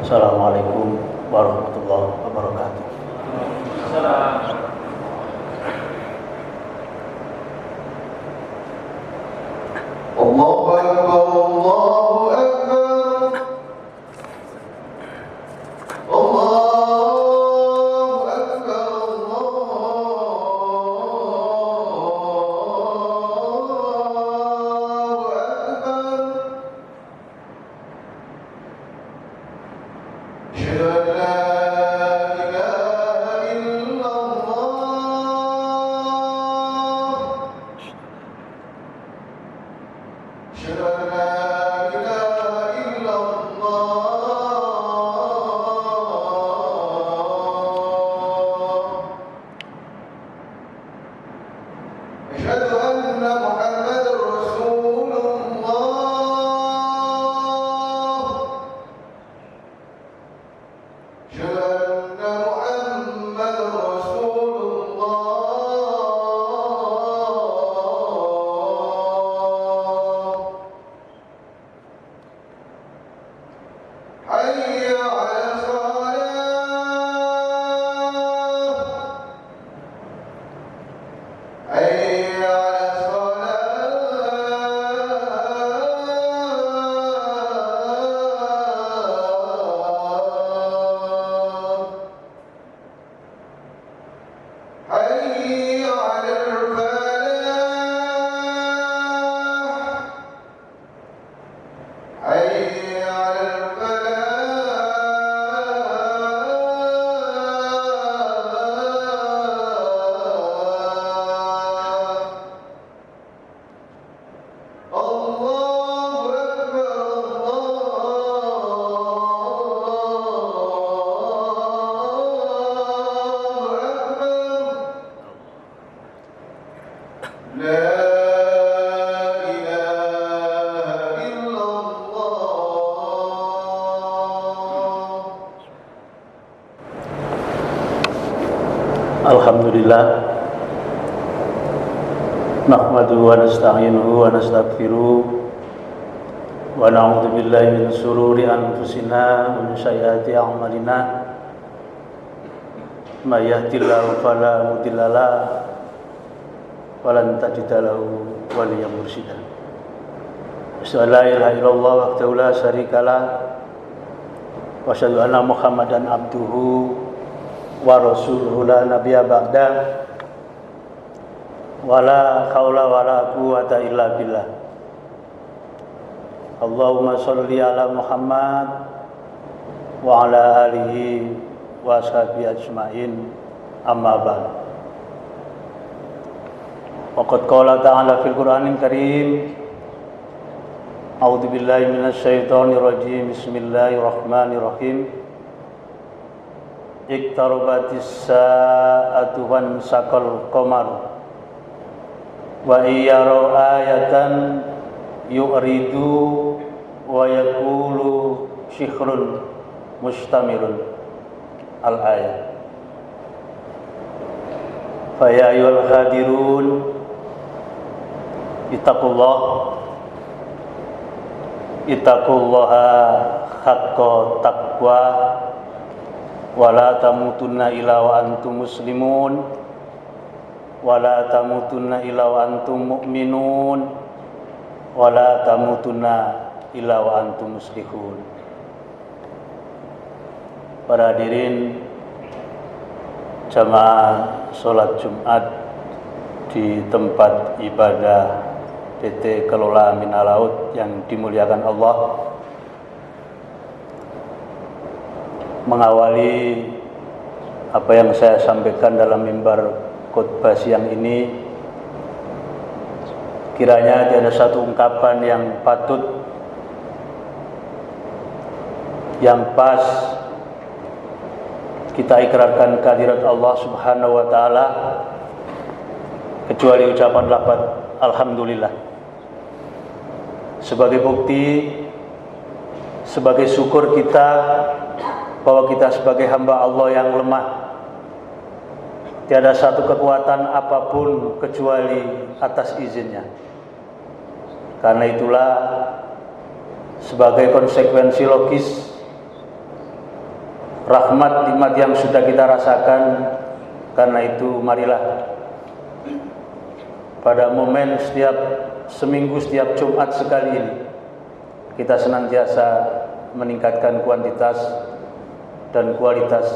Assalamualaikum warahmatullahi wabarakatuh. Allahu Akbar, Allahu Akbar, Allahu Akbar, Allahu Akbar. Asyhadu an la ilaha illallah. Asyhadu an la ilaha illallah. Asyhadu anna Muhammadar Rasulullah. Asyhadu anna Muhammadar Rasulullah. Hayya 'ala shalah. Hayya 'ala shalah. Hayya 'alal falah. Hayya 'alal falah. Allahu Akbar, Allahu Akbar. La ilaha illallah. Alhamdulillah. Nahmaduhu wa nasta'inuhu wa nastaghfiruh wa na'udzu billahi min shururi anfusina wa min sayyiati a'malina. May yahdihillahu fala mudilla lahu wa lan tajida lahu waliyyan mursyida. Asyhadu an la ilaha illallah wahdahu la syarika lah wa asyhadu anna Muhammadan abduhu wa rasuluhu la nabiyya ba'da. Wala haula wala quwata illa billah. Allahumma sholli ala Muhammad wa ala alihi wa sahbihi ajmain, amma ba'd. Waqad qala ta'ala fil Qur'anil Karim, a'udzu billahi minasy syaithanir rajim. Bismillahirrahmanirrahim. Iqtarabatis sa'atu wan saqal qamar wa iyyaru ayatan yu'ridu wa yaqulu syihrun mustamirun. Al-ayat. Fa ya ayyuhal hadirun ittaqullaha haqqa taqwa wa la tamutunna illa wa antum muslimun wa la tamutunna illa wa antum mu'minun wa la tamutunna illa wa antum muslihun. Para hadirin jamaah sholat Jumat di tempat ibadah PT Kelola Mina Laut yang dimuliakan Allah, mengawali apa yang saya sampaikan dalam mimbar khutbah siang ini, kiranya ada satu ungkapan yang patut, yang pas kita ikrarkan kehadirat Allah Subhanahu wa taala, kecuali ucapan lafaz alhamdulillah, sebagai bukti, sebagai syukur kita bahwa kita sebagai hamba Allah yang lemah, tiada satu kekuatan apapun kecuali atas izinnya. Karena itulah, sebagai konsekuensi logis rahmat nikmat yang sudah kita rasakan. Karena itu marilah pada momen setiap seminggu, setiap Jumat sekali ini, kita senantiasa meningkatkan kuantitas dan kualitas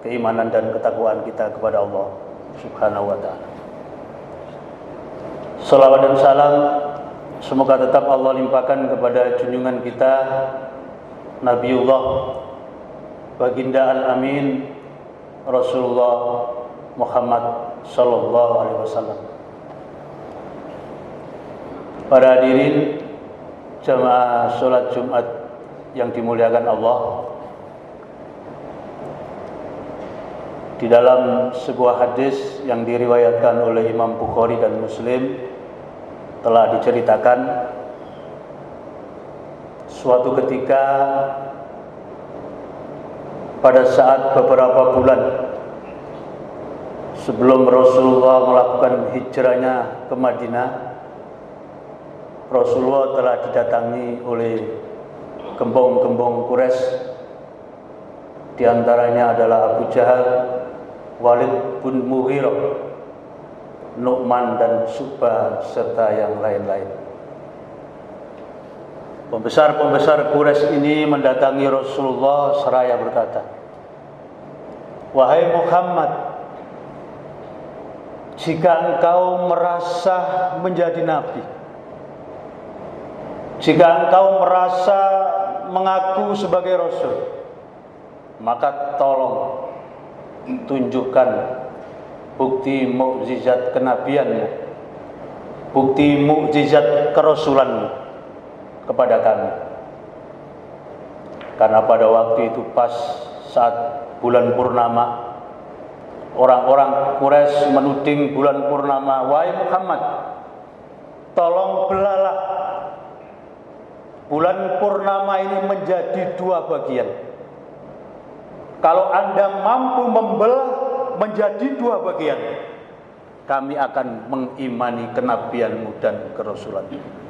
keimanan dan ketakwaan kita kepada Allah Subhanahu wa ta'ala. Salawat dan salam semoga tetap Allah limpahkan kepada junjungan kita Nabiullah Baginda Al-Amin Rasulullah Muhammad sallallahu alaihi wasallam. Para hadirin jamaah salat Jumat yang dimuliakan Allah, di dalam sebuah hadis yang diriwayatkan oleh Imam Bukhari dan Muslim telah diceritakan suatu ketika pada saat beberapa bulan sebelum Rasulullah melakukan hijrahnya ke Madinah, Rasulullah telah didatangi oleh gembong-gembong Quraisy. Di antaranya adalah Abu Jahal, Walid bin Mughirah, Nu'man dan Syu'bah serta yang lain-lain. Pembesar-pembesar Quraisy ini mendatangi Rasulullah seraya berkata, "Wahai Muhammad, jika engkau merasa menjadi nabi, jika engkau merasa mengaku sebagai rasul, maka tolong tunjukkan bukti mukjizat kenabianmu, bukti mukjizat kerasulanmu kepada kami." Karena pada waktu itu pas saat bulan purnama, orang-orang Quraisy menuding bulan purnama, "Wahai Muhammad, tolong belalah bulan purnama ini menjadi dua bagian. Kalau Anda mampu membelah menjadi dua bagian, kami akan mengimani kenabianmu dan kerasulanmu."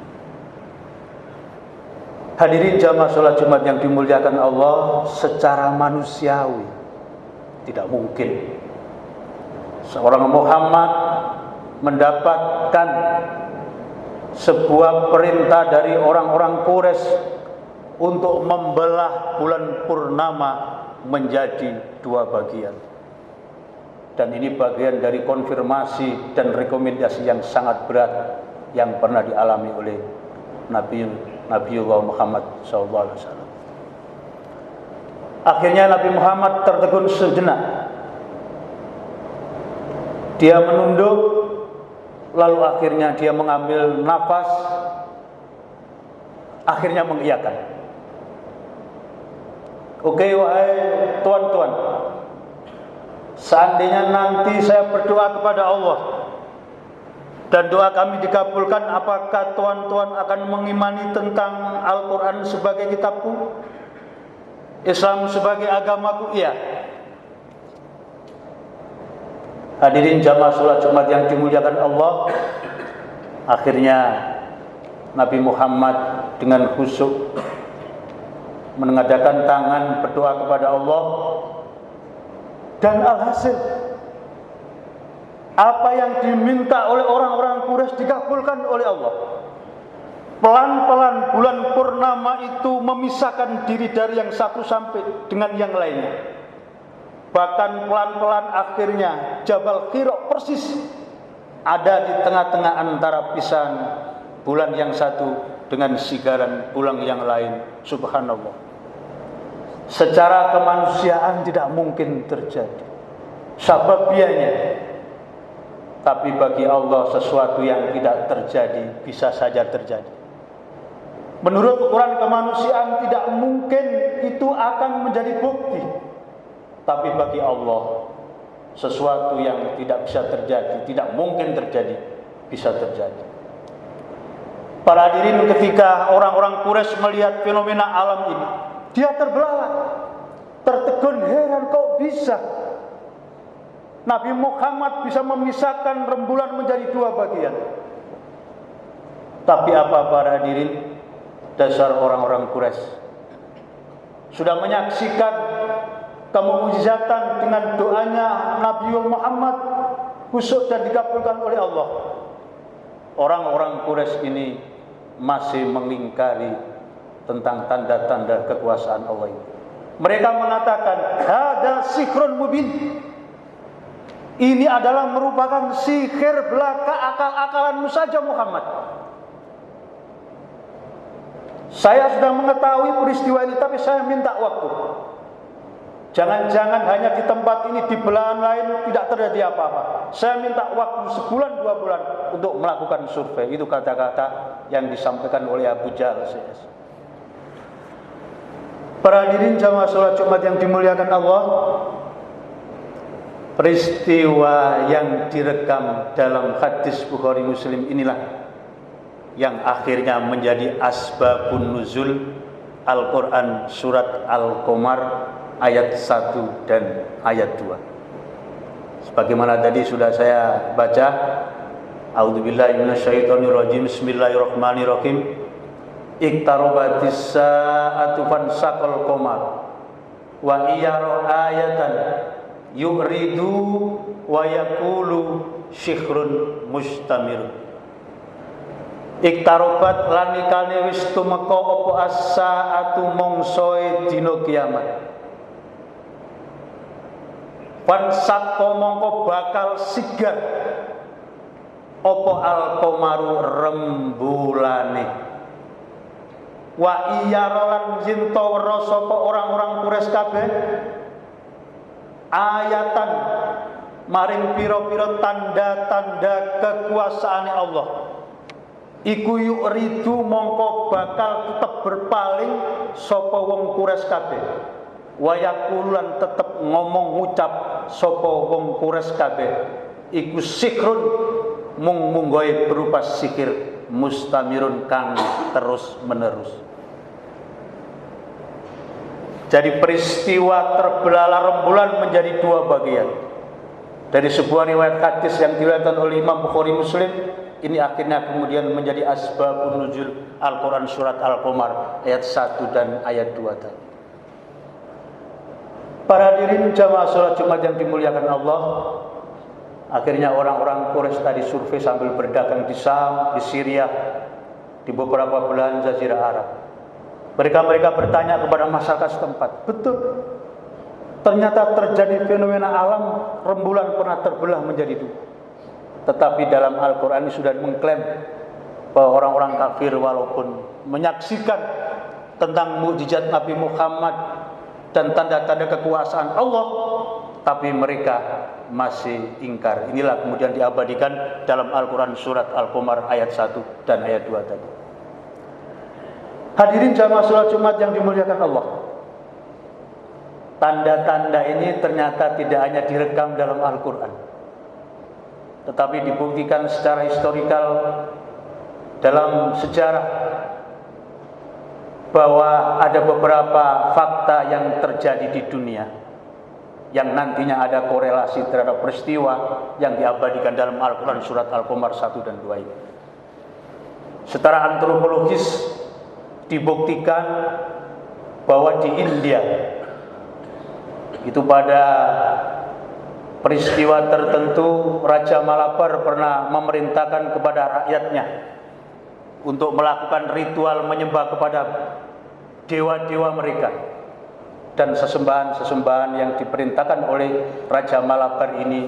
Hadirin jamaah salat Jumat yang dimuliakan Allah, secara manusiawi tidak mungkin seorang Muhammad mendapatkan sebuah perintah dari orang-orang Quraisy untuk membelah bulan purnama menjadi dua bagian. Dan ini bagian dari konfirmasi dan rekomendasi yang sangat berat yang pernah dialami oleh Nabiullah Muhammad SAW. Akhirnya Nabi Muhammad tertegun sejenak. Dia menunduk, lalu akhirnya dia mengambil nafas, akhirnya mengiyakan. "Oke, wahai tuan-tuan, seandainya nanti saya berdoa kepada Allah dan doa kami dikabulkan, apakah tuan-tuan akan mengimani tentang Al-Quran sebagai kitabku, Islam sebagai agamaku?" Iya. Hadirin jamaah salat Jumat yang dimuliakan Allah, akhirnya Nabi Muhammad dengan khusyuk mengadakan tangan berdoa kepada Allah, dan alhasil apa yang diminta oleh orang-orang Quraisy dikabulkan oleh Allah. Pelan-pelan bulan purnama itu memisahkan diri dari yang satu sampai dengan yang lainnya. Bahkan pelan-pelan akhirnya Jabal Qira persis ada di tengah-tengah antara pisahan bulan yang satu dengan sigaran bulan yang lain. Subhanallah. Secara kemanusiaan tidak mungkin terjadi sababianya. Tapi bagi Allah sesuatu yang tidak terjadi bisa saja terjadi. Menurut ukuran kemanusiaan tidak mungkin itu akan menjadi bukti. Tapi bagi Allah sesuatu yang tidak bisa terjadi, tidak mungkin terjadi, bisa terjadi. Para hadirin, ketika orang-orang Quraisy melihat fenomena alam ini, dia terbelalak, tertegun, heran, kok bisa Nabi Muhammad bisa memisahkan rembulan menjadi dua bagian. Tapi apa para hadirin, dasar orang-orang Quraisy sudah menyaksikan kemukjizatan dengan doanya Nabi Muhammad khusyuk dan dikabulkan oleh Allah. Orang-orang Quraisy ini masih mengingkari tentang tanda-tanda kekuasaan Allah ini. Mereka mengatakan, hada sihrun mubin. Ini adalah merupakan sihir belaka, akal-akalanmu saja Muhammad. Saya sudah mengetahui peristiwa ini, tapi saya minta waktu. Jangan-jangan hanya di tempat ini, di belahan lain tidak terjadi apa-apa. Saya minta waktu sebulan 2 bulan untuk melakukan survei. Itu kata-kata yang disampaikan oleh Abu Jahal. Para hadirin jamaah sholat Jumat yang dimuliakan Allah, peristiwa yang direkam dalam hadis Bukhari Muslim inilah yang akhirnya menjadi asbabun nuzul Al-Quran surat Al-Qamar ayat 1 dan ayat 2. Sebagaimana tadi sudah saya baca, A'udzubillahi minasyaitonirrajim, bismillahirrahmanirrahim. Iqtarabatis sa'atu fansaqal qamar wa iyara ayatan yuridu wa yaqulu syihrun mustamir. Iqtarabat lanikane wis tumeka apa as-sa'atu mongsoe dina kiamat. Fansaqo mongko bakal sigar apa al-qamaru rembulane. Wa iyarolan jinto wero sapa orang-orang Quraisy kabeh ayatan maring pira-pira tanda-tanda kekuasaane Allah. Iku yuridu mongko bakal tetep berpaling sapa wong Quraisy kabeh. Wa yaqululan tetep ngomong ngucap sapa wong Quraisy kabeh. Iku sikrun munggoe berupa sihir mustamirun kang terus menerus. Jadi peristiwa terbelalak rembulan menjadi 2 bagian. Dari sebuah riwayat hadis yang diriwayatkan oleh Imam Bukhari Muslim, ini akhirnya kemudian menjadi asbabun nuzul Al-Quran surat Al-Qamar ayat 1 dan ayat 2 tadi. Para hadirin jamaah sholat Jumat yang dimuliakan Allah, akhirnya orang-orang Quraisy tadi survei sambil berdagang di Syam, di Syria, di beberapa belahan Jazirah Arab. Mereka bertanya kepada masyarakat setempat, betul, ternyata terjadi fenomena alam, rembulan pernah terbelah menjadi 2. Tetapi dalam Al-Quran ini sudah mengklaim bahwa orang-orang kafir walaupun menyaksikan tentang mukjizat Nabi Muhammad dan tanda-tanda kekuasaan Allah, tapi mereka masih ingkar. Inilah kemudian diabadikan dalam Al-Quran surat Al-Qamar ayat 1 dan ayat 2 tadi. Hadirin jamaah sholat Jumat yang dimuliakan Allah, tanda-tanda ini ternyata tidak hanya direkam dalam Al-Quran, tetapi dibuktikan secara historikal dalam sejarah bahwa ada beberapa fakta yang terjadi di dunia yang nantinya ada korelasi terhadap peristiwa yang diabadikan dalam Al-Quran surat Al-Qamar 1 dan 2 ini. Secara antropologis dibuktikan bahwa di India itu pada peristiwa tertentu Raja Malabar pernah memerintahkan kepada rakyatnya untuk melakukan ritual menyembah kepada dewa-dewa mereka, dan sesembahan-sesembahan yang diperintahkan oleh Raja Malabar ini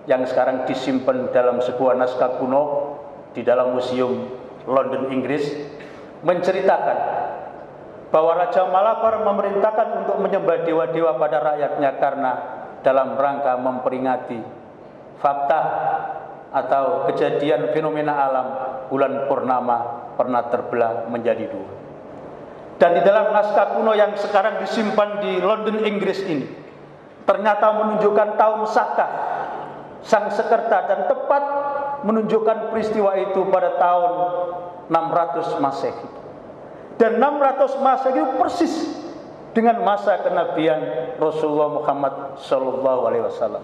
yang sekarang disimpan dalam sebuah naskah kuno di dalam museum London, Inggris, menceritakan bahwa Raja Malabar memerintahkan untuk menyembah dewa-dewa pada rakyatnya karena dalam rangka memperingati fakta atau kejadian fenomena alam bulan purnama pernah terbelah menjadi 2. Dan di dalam naskah kuno yang sekarang disimpan di London, Inggris ini ternyata menunjukkan tahun Saka Sang Sekerta, dan tepat menunjukkan peristiwa itu pada tahun 600 Masehi. Dan 600 Masehi itu persis dengan masa kenabian Rasulullah Muhammad SAW.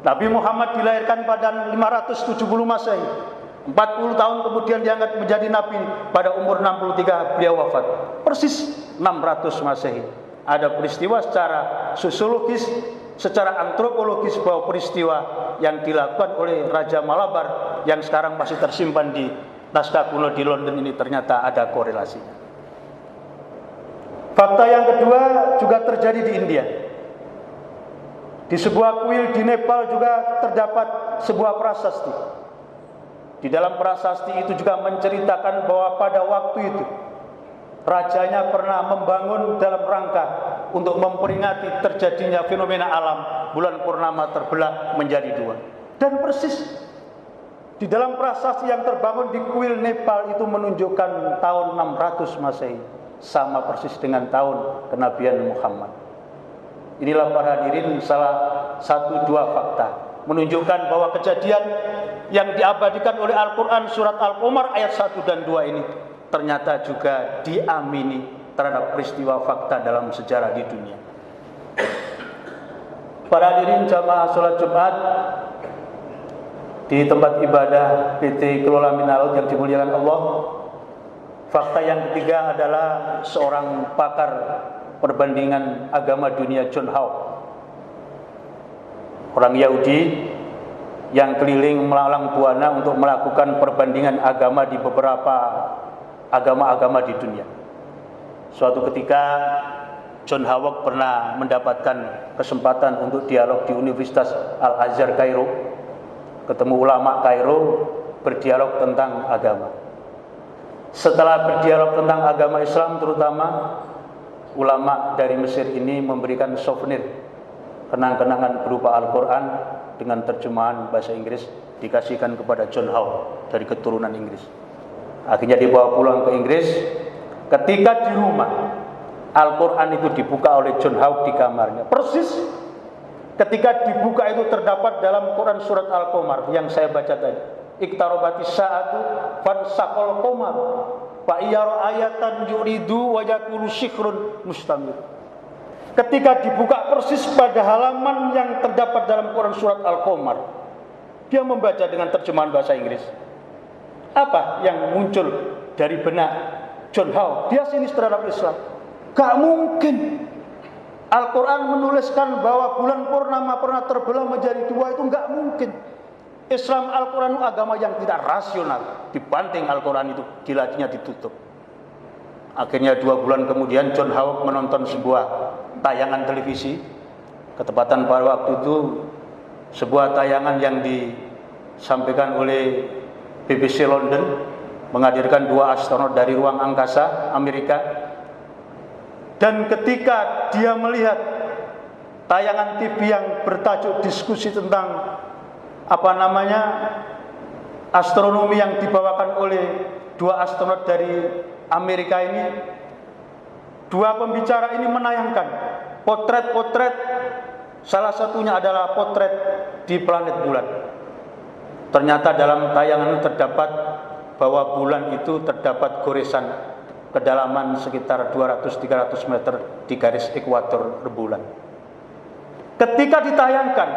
Nabi Muhammad dilahirkan pada 570 Masehi. 40 tahun kemudian diangkat menjadi Nabi. Pada umur 63 beliau wafat. Persis 600 Masehi. ada peristiwa secara sosiologis, secara antropologis bahwa peristiwa yang dilakukan oleh Raja Malabar yang sekarang masih tersimpan di naskah kuno di London ini ternyata ada korelasinya. Fakta yang kedua juga terjadi di India. Di sebuah kuil di Nepal juga terdapat sebuah prasasti. Di dalam prasasti itu juga menceritakan bahwa pada waktu itu rajanya pernah membangun dalam rangka untuk memperingati terjadinya fenomena alam bulan purnama terbelah menjadi dua. Dan persis di dalam prasasti yang terbangun di kuil Nepal itu menunjukkan tahun 600 Masehi, sama persis dengan tahun kenabian Muhammad. Inilah para hadirin salah satu dua fakta menunjukkan bahwa kejadian yang diabadikan oleh Al-Quran surat Al-Qamar ayat 1 dan 2 ini ternyata juga diamini terhadap peristiwa fakta dalam sejarah di dunia. Para hadirin jamaah sholat Jumat di tempat ibadah PT Kelola Minalaut yang dimuliakan Allah, fakta yang ketiga adalah seorang pakar perbandingan agama dunia, John Hawke, orang Yahudi yang keliling melalang buana untuk melakukan perbandingan agama di beberapa agama-agama di dunia. Suatu ketika John Hawke pernah mendapatkan kesempatan untuk dialog di Universitas Al-Azhar Kairo, ketemu ulama Kairo, berdialog tentang agama. Setelah berdialog tentang agama Islam terutama, ulama dari Mesir ini memberikan souvenir kenang-kenangan berupa Al-Quran dengan terjemahan bahasa Inggris dikasihkan kepada John Hawke dari keturunan Inggris. Akhirnya dibawa pulang ke Inggris. Ketika di rumah, Al-Quran itu dibuka oleh John Hawke di kamarnya. Persis ketika dibuka itu terdapat dalam Quran surat Al-Qamar yang saya baca tadi. Iqtarabati sa'atu fansaqal qamar fa iyara ayatan yuridu wa yaqulu syikrun mustamir. Ketika dibuka persis pada halaman yang terdapat dalam Quran surat Al-Qamar, dia membaca dengan terjemahan bahasa Inggris. Apa yang muncul dari benak John Hawke? Dia sinis terhadap Islam. Gak mungkin Al-Quran menuliskan bahwa bulan purnama pernah terbelah menjadi dua, itu gak mungkin. Islam Al-Quran itu agama yang tidak rasional. Dibanting Al-Quran itu dilacinya ditutup. Akhirnya 2 bulan kemudian John Hawke menonton sebuah tayangan televisi. Ketepatan pada waktu itu sebuah tayangan yang disampaikan oleh BBC London menghadirkan 2 astronot dari ruang angkasa Amerika. Dan ketika dia melihat tayangan TV yang bertajuk diskusi tentang astronomi yang dibawakan oleh 2 astronot dari Amerika ini, 2 pembicara ini menayangkan potret-potret, salah satunya adalah potret di planet bulan. Ternyata dalam tayangan itu terdapat bahwa bulan itu terdapat goresan kedalaman sekitar 200-300 meter di garis ekuator rembulan. Ketika ditayangkan,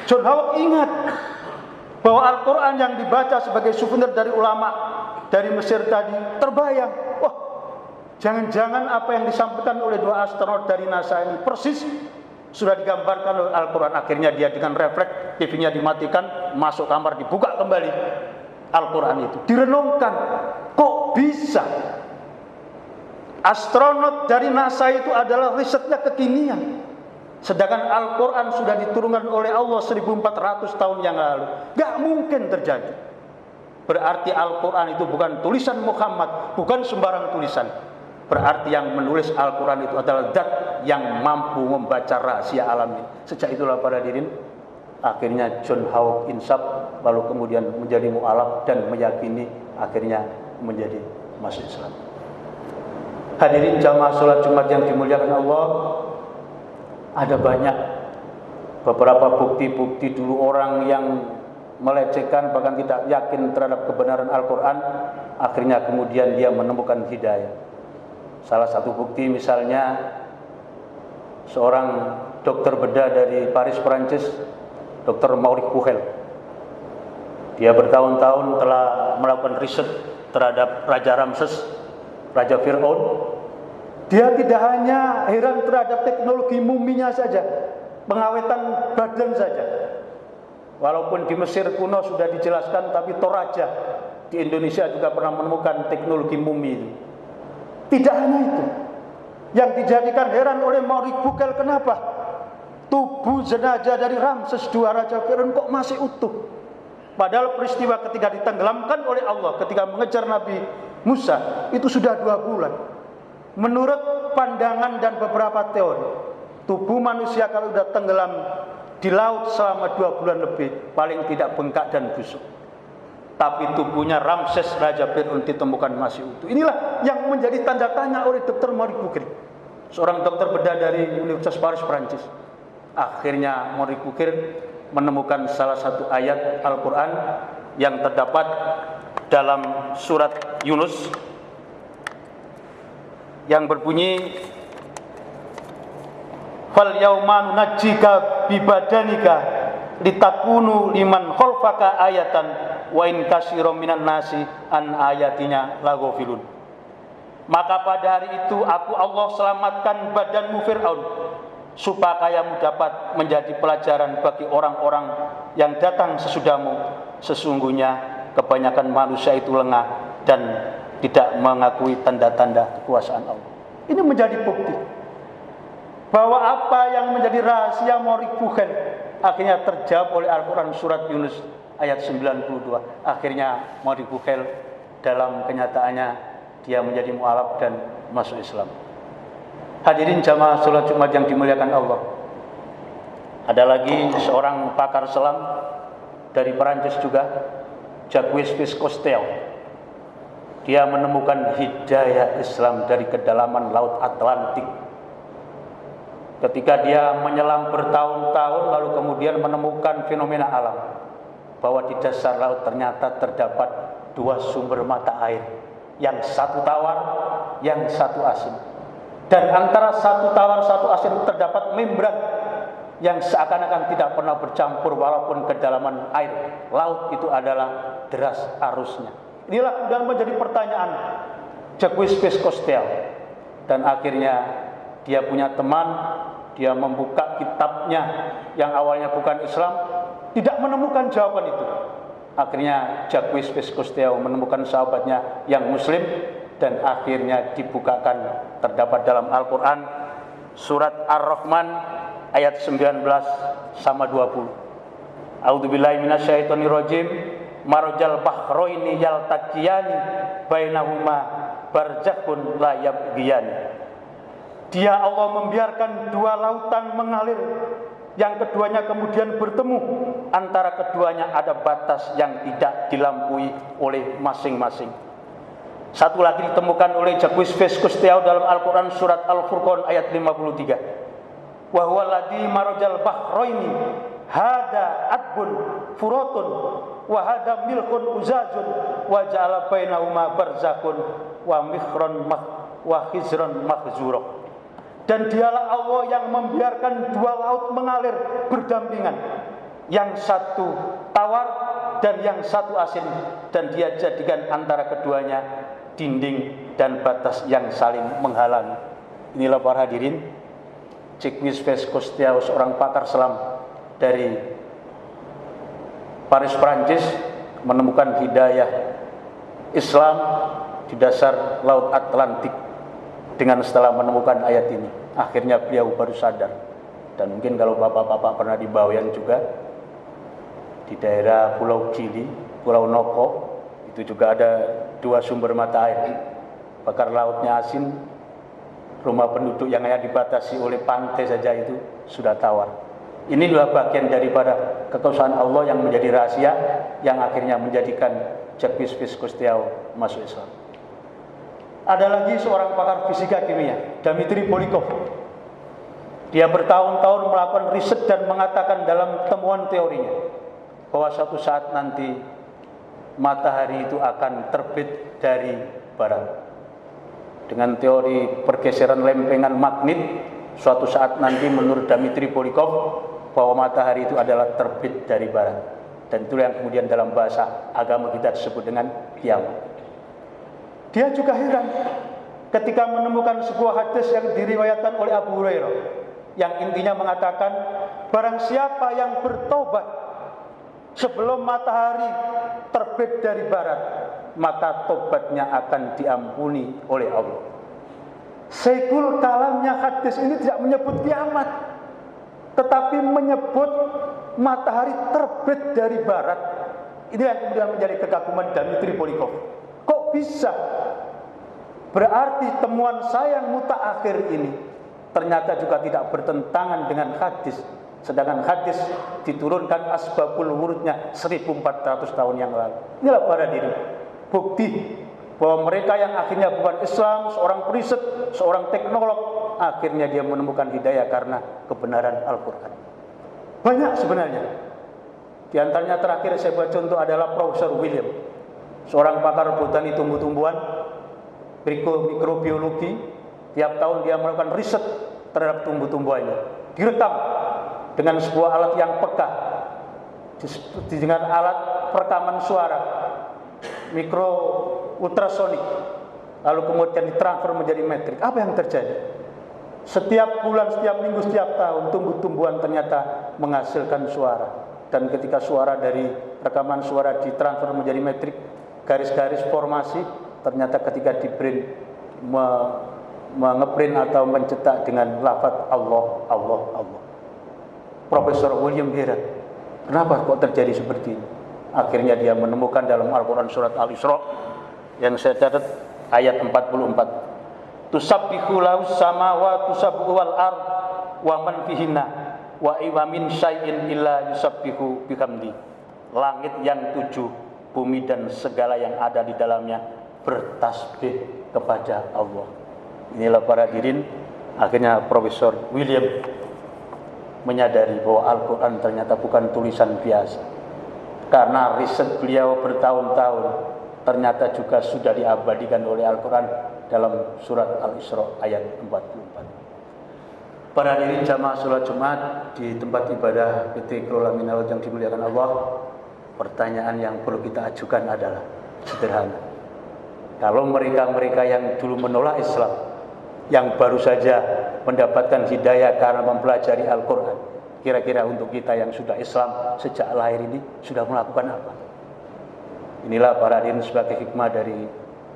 John Hawke ingat bahwa Al-Quran yang dibaca sebagai souvenir dari ulama dari Mesir tadi terbayang. Wah, jangan-jangan apa yang disampaikan oleh 2 astronot dari NASA ini persis sudah digambarkan oleh Al-Quran. Akhirnya dia dengan refleks, TV-nya dimatikan, masuk kamar, dibuka kembali Al-Quran itu. Direnungkan, kok bisa astronot dari NASA itu adalah risetnya kekinian, sedangkan Al-Quran sudah diturunkan oleh Allah 1400 tahun yang lalu. Gak mungkin terjadi. Berarti Al-Quran itu bukan tulisan Muhammad, bukan sembarang tulisan. Berarti yang menulis Al-Quran itu adalah zat yang mampu membaca rahasia alam ini. Sejak itulah para hadirin, akhirnya John Hawke insaf, lalu kemudian menjadi mu'alaf dan meyakini, akhirnya menjadi masuk Islam. Hadirin jamaah sholat Jumat yang dimuliakan Allah, ada banyak beberapa bukti-bukti dulu orang yang melecehkan bahkan tidak yakin terhadap kebenaran Al-Quran, akhirnya kemudian dia menemukan hidayah. Salah satu bukti misalnya seorang dokter bedah dari Paris, Prancis, Dr. Maurice Buchel. Dia bertahun-tahun telah melakukan riset terhadap Raja Ramses, Raja Fir'aun, Dia tidak hanya heran terhadap teknologi muminya saja, pengawetan badan saja. Walaupun di Mesir kuno sudah dijelaskan, tapi Toraja di Indonesia juga pernah menemukan teknologi mumi itu. Tidak hanya itu, yang dijadikan heran oleh Maurice Bucaille, kenapa tubuh jenazah dari Ramses II Raja Fir'aun kok masih utuh? Padahal peristiwa ketika ditenggelamkan oleh Allah ketika mengejar Nabi Musa itu sudah 2 bulan. Menurut pandangan dan beberapa teori, tubuh manusia kalau sudah tenggelam di laut selama 2 bulan lebih paling tidak bengkak dan busuk. Tapi tubuhnya Ramses Raja Fir'aun ditemukan masih utuh. Inilah yang menjadi tanda tanya oleh Dr. Maurice Bucaille, seorang dokter bedah dari Universitas Paris, Prancis. Akhirnya Maurice Bucaille menemukan salah satu ayat Al-Quran yang terdapat dalam surat Yunus yang berbunyi, fal yauma nunajjika bibadanika litakunu liman khalfaka ayatan wa in katsiran minan nasi an ayatinya laghafilun. Maka pada hari itu aku Allah selamatkan badanmu Fir'aun, supaya kamu dapat menjadi pelajaran bagi orang-orang yang datang sesudahmu. Sesungguhnya kebanyakan manusia itu lengah dan tidak mengakui tanda-tanda kekuasaan Allah. Ini menjadi bukti bahwa apa yang menjadi rahasia Maurice Bucaille akhirnya terjawab oleh Al-Quran surat Yunus ayat 92. Akhirnya Maurice Bucaille dalam kenyataannya dia menjadi mu'alaf dan masuk Islam. Hadirin jamaah sholat Jumat yang dimuliakan Allah. Ada lagi seorang pakar selam dari Perancis juga, Jacques Cousteau. Dia menemukan hidayah Islam dari kedalaman laut Atlantik. Ketika dia menyelam bertahun-tahun lalu kemudian menemukan fenomena alam, bahwa di dasar laut ternyata terdapat 2 sumber mata air, yang satu tawar, yang satu asin. Dan antara satu tawar satu asin terdapat membran yang seakan-akan tidak pernah bercampur walaupun kedalaman air laut itu adalah deras arusnya. Inilah kemudian menjadi pertanyaan Jacques Cousteau. Dan akhirnya dia punya teman, dia membuka kitabnya yang awalnya bukan Islam, tidak menemukan jawaban itu. Akhirnya Jacques Cousteau menemukan sahabatnya yang Muslim, dan akhirnya dibukakan terdapat dalam Al-Quran surat Ar-Rahman ayat 19 sama 20. A'udzubillahi minasyaitonirrajim. Marjal bahroini yaltaqiyani bainahuma barzakhun la yabghiyani. Dia Allah membiarkan 2 lautan mengalir, yang keduanya kemudian bertemu. Antara keduanya ada batas yang tidak dilampaui oleh masing-masing. Satu lagi ditemukan oleh Jacques Cousteau dalam Al-Quran surat Al-Furqan ayat 53. Wa huwa alladzi marajal bahraini hada adbun furatun wa hada milkun uzajun wa ja'ala bainahuma barzakhun wa mikhran wa khizran makhzura. Dan dialah Allah yang membiarkan 2 laut mengalir berdampingan, yang satu tawar dan yang satu asin, dan dia jadikan antara keduanya dinding dan batas yang saling menghalangi. Inilah para hadirin, Jacques Cousteau, seorang pakar selam dari Paris, Prancis, menemukan hidayah Islam di dasar laut Atlantik. Dengan setelah menemukan ayat ini, akhirnya beliau baru sadar. Dan mungkin kalau bapak-bapak pernah di Bawean juga, di daerah Pulau Gili, Pulau Noko, itu juga ada 2 sumber mata air. Bakar lautnya asin, rumah penduduk yang hanya dibatasi oleh pantai saja itu sudah tawar. Inilah bagian daripada kekuasaan Allah yang menjadi rahasia, yang akhirnya menjadikan Jacques Cousteau masuk Islam. Ada lagi seorang pakar fisika kimia, Dmitri Bolikov. Dia bertahun-tahun melakukan riset dan mengatakan dalam temuan teorinya bahwa suatu saat nanti matahari itu akan terbit dari barat. Dengan teori pergeseran lempengan magnet, suatu saat nanti menurut Dmitri Bolikov bahwa matahari itu adalah terbit dari barat. Dan itulah yang kemudian dalam bahasa agama kita disebut dengan kiamat. Dia juga heran ketika menemukan sebuah hadis yang diriwayatkan oleh Abu Hurairah yang intinya mengatakan, barang siapa yang bertobat sebelum matahari terbit dari barat, maka tobatnya akan diampuni oleh Allah. Syekhul kalamnya hadis ini tidak menyebut kiamat, tetapi menyebut matahari terbit dari barat. Ini yang kemudian menjadi kekaguman Dmitri Polikov. Kok bisa? Berarti temuan saya yang mutaakhir ini ternyata juga tidak bertentangan dengan hadis. Sedangkan hadis diturunkan asbabul wurudnya 1400 tahun yang lalu. Inilah para diri bukti bahwa mereka yang akhirnya bukan Islam, seorang periset, seorang teknolog, akhirnya dia menemukan hidayah karena kebenaran Al-Quran. Banyak sebenarnya. Di antaranya terakhir saya buat contoh adalah Profesor William, seorang pakar botani tumbuh-tumbuhan, mikrobiologi. Tiap tahun dia melakukan riset terhadap tumbuh-tumbuhannya, direkam dengan sebuah alat yang peka, dengan alat perekaman suara mikro ultrasonik, lalu kemudian ditransfer menjadi metrik. Apa yang terjadi? Setiap bulan, setiap minggu, setiap tahun tumbuh-tumbuhan ternyata menghasilkan suara. Dan ketika suara dari rekaman suara ditransfer menjadi metrik, garis-garis formasi ternyata ketika di-print mengeprint atau mencetak dengan lafaz Allah, Allah, Allah. Profesor William heran, kenapa kok terjadi seperti ini? Akhirnya dia menemukan dalam Al-Quran surat Al-Isra yang saya catat ayat 44. Tusabbihu lahu samawati tusabbihu wal ard wa man fihinna wa min syai'in illa yusabbihu bihamdi. Langit yang 7, bumi dan segala yang ada di dalamnya bertasbih kepada Allah. Inilah para hadirin, akhirnya Profesor William menyadari bahwa Al-Quran ternyata bukan tulisan biasa. Karena riset beliau bertahun-tahun ternyata juga sudah diabadikan oleh Al-Quran dalam surat Al-Isra ayat 44. Para hadirin jamaah sholat Jumat di tempat ibadah PT Kelola Minawat yang dimuliakan Allah, pertanyaan yang perlu kita ajukan adalah sederhana. Kalau mereka-mereka yang dulu menolak Islam, yang baru saja mendapatkan hidayah karena mempelajari Al-Quran, kira-kira untuk kita yang sudah Islam sejak lahir ini sudah melakukan apa? Inilah para hadirin sebagai hikmah dari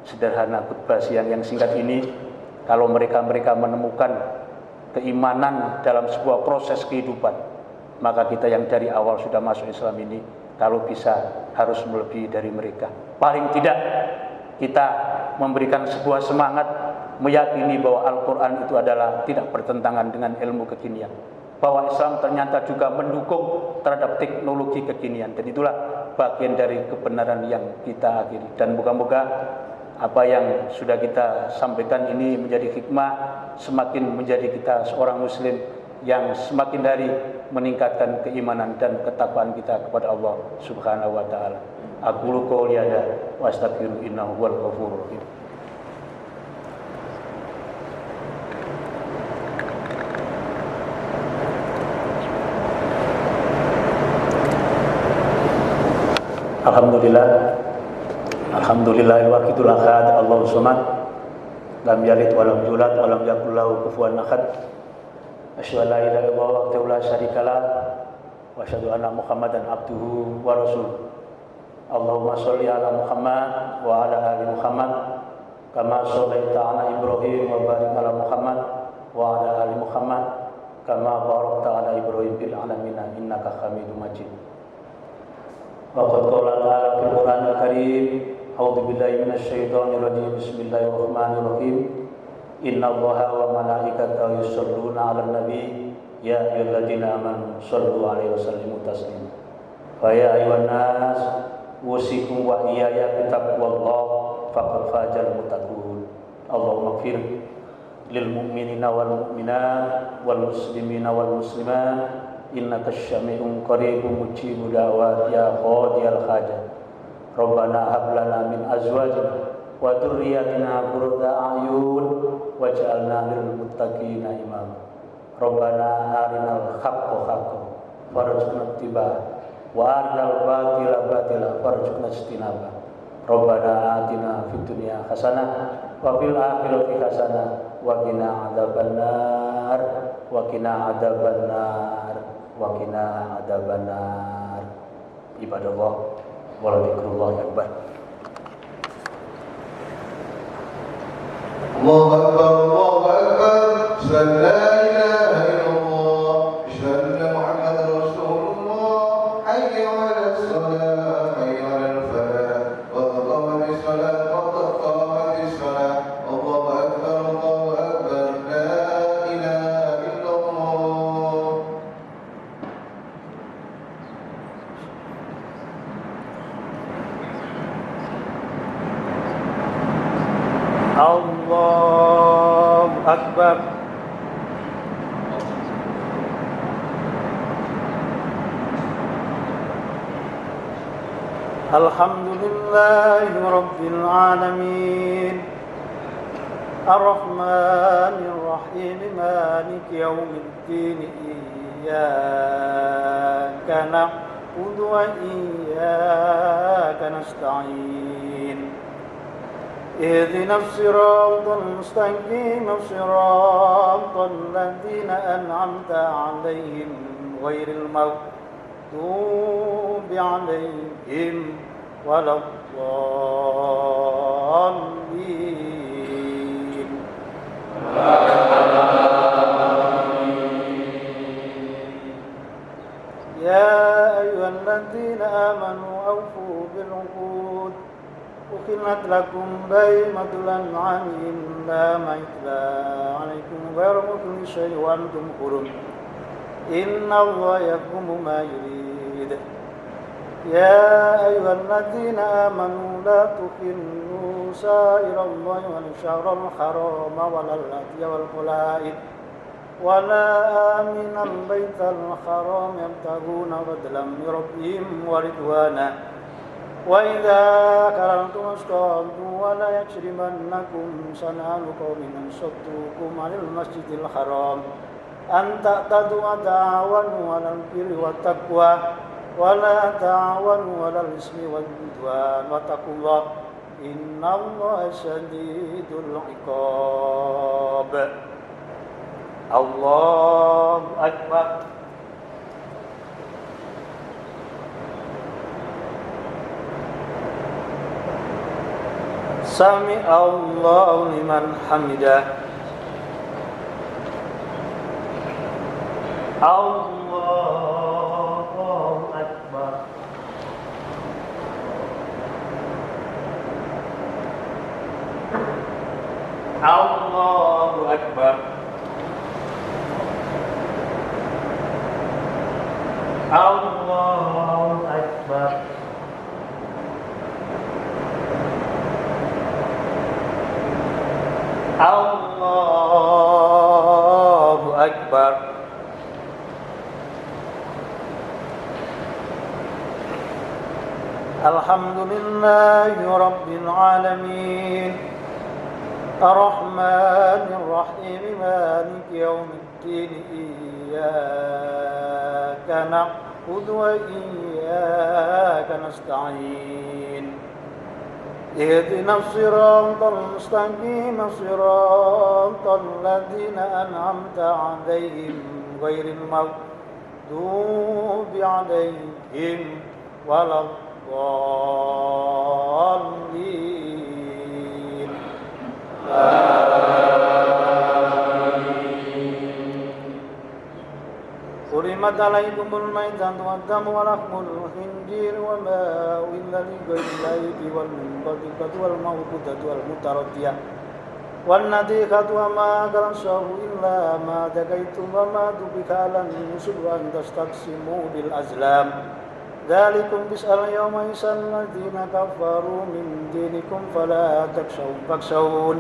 sederhana khutbah siang yang singkat ini. Kalau mereka-mereka menemukan keimanan dalam sebuah proses kehidupan, maka kita yang dari awal sudah masuk Islam ini, kalau bisa harus melebihi dari mereka. Paling tidak kita memberikan sebuah semangat, meyakini bahwa Al-Quran itu adalah tidak bertentangan dengan ilmu kekinian, bahwa Islam ternyata juga mendukung terhadap teknologi kekinian, dan itulah bagian dari kebenaran yang kita akhiri. Dan moga-moga apa yang sudah kita sampaikan ini menjadi hikmah, semakin menjadi kita seorang muslim yang semakin hari meningkatkan keimanan dan ketakwaan kita kepada Allah Subhanahu wa taala. Aqulu qouli hadza wa astaghfiru innahu huwal ghafurur rahim. Alhamdulillahil wahidul ahad, Allahus samad, lam yalid wa lam yulad wa lam yakul lahu kufuwan ahad. Asyhadu an la ilaha illallah wahdahu la syarikalah wa asyhadu anna Muhammadan abduhu wa rasuluh. Allahumma sholli ala Muhammad wa ala ali Muhammad kama shallaita ala Ibrahim wa barik ala Muhammad wa ala ali Muhammad kama barakta ala Ibrahim fil alamin innaka Hamidum Majid. Waqad qala ta'ala fil Qur'anil Karim, a'udzu billahi minasyaitonir rajim, bismillahirrahmanirrahim. Innallaha wa malaikatahu yusholluna 'alan nabi, ya ayyuhalladzina amanu shollu 'alaihi wa sallimu taslima. Fa ya ayyuhan nas, usikum wa iyaya bittaqwallah faqad fazal muttaqun. Allahumma ighfir lil mu'minina wal mu'minat wal muslimina wal muslimat innaka syami'un qaribun mujibud da'wat ya qadiyal hajat. Rabbana hab lana min azwajina wa dzurriyyatina qurrata a'yun waj'alna lil muttaqina imama. Rabbana arinal haqqa haqqan warzuqna ittiba'ah wa arinal batila batila warzuqna ijtinabah. Rabbana atina fid dunya hasanah wa fil akhirati hasanah wa qina adzabannar wa qina adzabannar wa qina adzabannar. Ibadallah wa dzikrullahi akbar. Allahu akbar, Allahu akbar. La ilaha illallah, asyhadu anna Muhammadar Rasulullah. Hayya 'alas shalah, hayya 'alal falah. Qad qamatis shalah, qad qamatis shalah. Allahu akbar, Allahu akbar. La ilaha illallah. Allahu akbar. Alhamdulillahi rabbil alamin. Ar-Rahmanir Rahim, Maliki yaumiddin. Iyyaka na'budu wa iyyaka nasta'in. اهدنا الصراط المستقيم صراط الذين أنعمت عليهم غير المغضوب عليهم ولا الضالين. يا أيها الذين آمنوا أوفوا بالعقود أحلت لكم بهيمة الأنعام إلا ما يتلى عليكم غير محل الشيء وأنتم حرم إن الله يحكم ما يريد. يا أيها الذين آمنوا لا تحلوا شعائر الله ولا الشهر الحرام ولا الهدي والقلائد ولا آمن البيت الحرام يبتغون فضلا من ربهم ورضوانا وإذا كرهتم اصطادوا ولا يجرمنكم شنآن قوم أن صدوكم عن المسجد الحرام أن تعتدوا وتعاونوا على البر والتقوى ولا تعاونوا على الإثم والعدوان واتقوا الله إن الله شديد العقاب. الله أكبر. Sami Allahu liman hamidah. Allahu akbar. Allahu akbar. Allahu akbar. Allahu akbar. Alhamdulillahi rabbil alamin. Ar-Rahmanir Rahim, Maliki yaumiddin. Iyyaka na'budu wa iyyaka nasta'in. اهدنا الصراط المستقيم صراط الذين أنعمت عليهم غير المغضوب عليهم ولا الضالين. حرمت عليكم الميتة والدم ولحم الخنزير وما أهل لغير الله به والمنخنقة والموقوذة والمتردية والنطيحة وما أكل السبع إلا ما ذكيتم وما ذبح على النسب وأن تستقسموا بالأزلام ذلكم بئس يومئذ الذين كفروا من دينكم فلا تخشوهم واخشون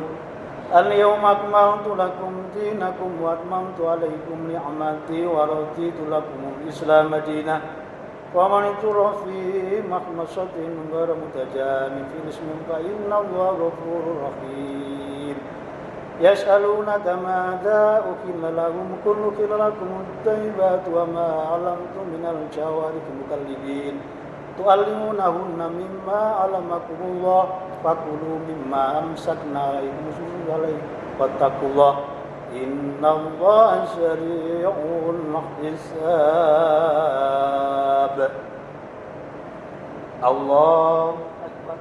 اليوم أكملت لكم دينكم وأتممت عليكم نعمتي ورضيت لكم الإسلام دينا ومن اضطر في مخمصة غير متجانف لإثم فإن الله غفور رحيم يسألونك ماذا أحل لهم قل أحل لكم الطيبات وما علمتم من الجوارح مكلبين تعلمونهن مما علمكم الله فكلوا مما أمسكنا عليكم واتقوا الله إن الله سريع الحساب. الله أكبر.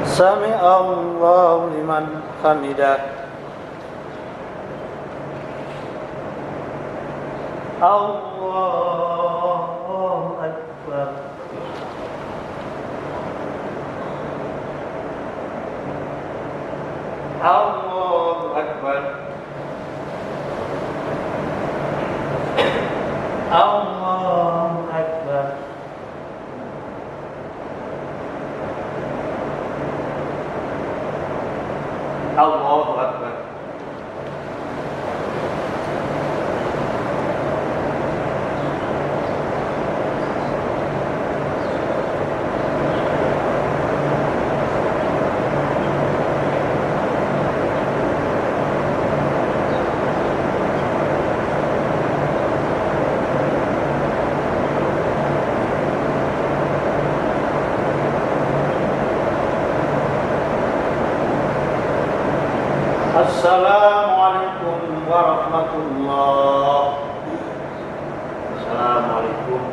سمع الله لمن حمده. الله أكبر. الله أكبر. الله أكبر. الله أكبر. Assalamualaikum warahmatullahi wabarakatuh. Assalamualaikum